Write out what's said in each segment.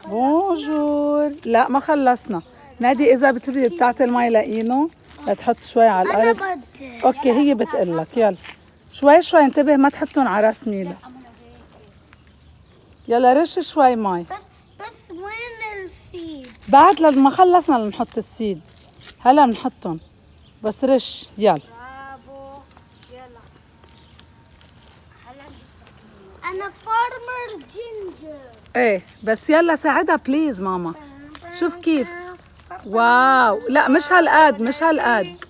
بونجور. لا ما خلصنا. نادي اذا بتريد بتعطي المي لإينو لتحط شوي على الارض. انا بدي. اوكي هي بتقلك. يلا شوي شوي انتبه ما تحطهم على راس ميلا. يلا رش شوي مي. بس وين السيد؟ بعد لما خلصنا نحط السيد. هلا بنحطهم بس رش. يلا برافو. يلا هلا نجيب سكينة. انا فارمر جينجر. ايه بس يلا ساعدها بليز ماما. شوف كيف. واو لا مش هالقد مش هالقد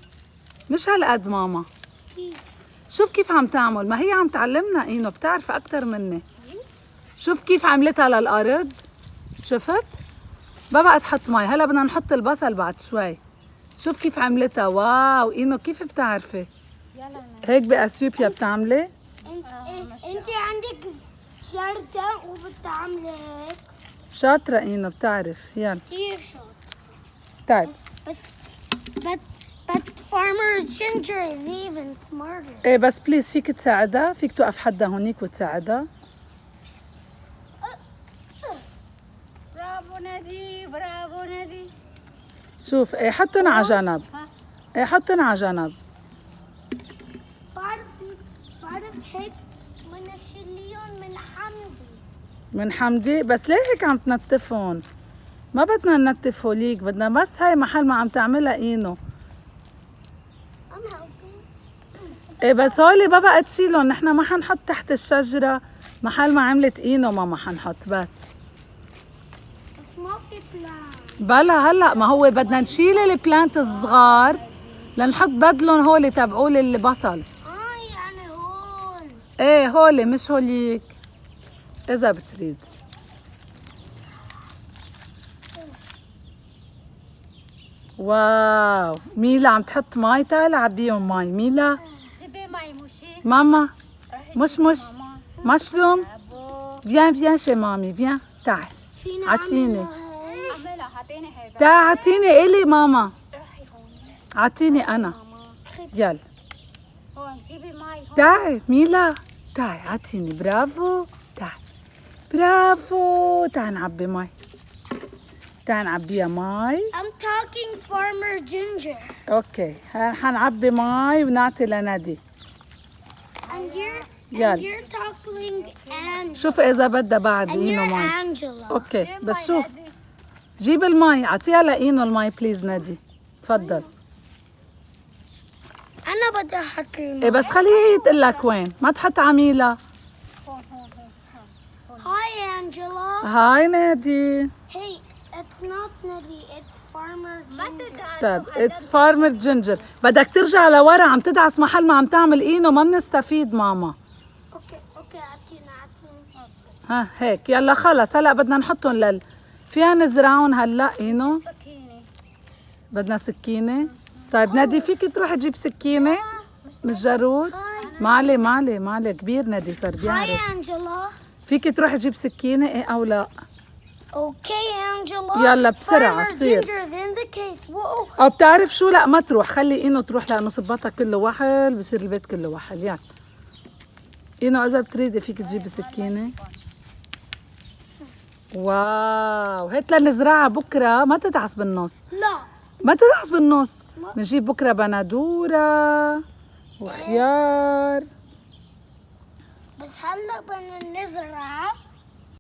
مش هالقد ماما. شوف كيف عم تعمل. ما هي عم تعلمنا إينو بتعرف أكتر مني. شوف كيف عملتها للأرض. شفت؟ ما بقى تحط مي. هلا بدنا نحط البصل بعد شوي. شوف كيف عملتها. واو إينو كيف بتعرفي؟ هيك بأثيوبيا بتعملي؟ انت عندك جردة وبتعملي هيك. شاطرة إينو بتعرف. يلا كثير شاطر. تعال. But farmer ginger is even smarter. ايه بس بليز فيك تساعدها. فيك توقف حدها هونيك وتساعدها. برافو نادي برافو نادي. شوف ايه حطن على جنب. ايه حطن على جنب. بعرف هيك منشليهم من حمدي. من حمدي. بس ليه هيك عم تنتفهم؟ ما بدنا ننتفه ليك. بدنا بس هاي محل ما عم تعملها إينو. ايه بس هولي ما بقى تشيلهم. نحن ما حنحط تحت الشجرة محل ما عملت إينو. ما حنحط بس ما في بلان. بلا هلا ما هو بدنا نشيل البلانت الصغار لنحط بدلهم هولي تبعول البصل. يعني هون. ايه هولي مش هوليك اذا بتريد. واو ميلا عم تحط مي. تعال عبيهم مي ميلا. جيبي مي مشي. ماما مش مشروم. فيان فيان شي مامي فيان. تعال عطيني. تعال عطيني إلي ماما. عطيني أنا. يلا هون جيبي مي. تعال ميلا. تعال عطيني. برافو. تعال برافو. تعال نعبي مي. تعال نعبيها مي. I'm talking farmer ginger. اوكي حنعبي مي ونعطي لنادي. And you're talking Angela. شوف اذا بدها بعد And إينو you're مي. Angela. اوكي بس شوف جيب المي. اعطيها لإينو المي بليز نادي. تفضل. أنا بدي أحط المي. ايه بس خليها هي تقول لك وين. ما تحط عميلة. Hi Angela. هاي نادي. Hey, it's not Nadi, it's farmer ginger. طيب اتس فارمر جينجر. بدك ترجع لورا. عم تدعس محل ما عم تعمل إينو. ما بنستفيد ماما. اوكي اعطيني. ها هيك يلا خلص. هلا بدنا نحطهم فيها نزرعهم هلا إينو. سكينة. بدنا سكينة. طيب نادي فيك تروح تجيب سكينة مش جرود. معلي كبير نادي صار بيعرف. Hi Angela. فيك تروح تجيب سكينة ايه او لا؟ Okay Angela. يلا بسرعة Farmer تصير. ginger is in the case. Whoa. او بتعرف شو لا ما تروح. خلي إينو تروح لأنه صبتها كله وحل. بصير البيت كله وحل. يلا إينو إذا بتريدي فيك تجيبي سكينة. واو هيك لنزرعها بكرة. ما تدعس بالنص. لا. ما تدعس بالنص. بنجيب بكرة بندورة وخيار. بس هلا بدنا نزرع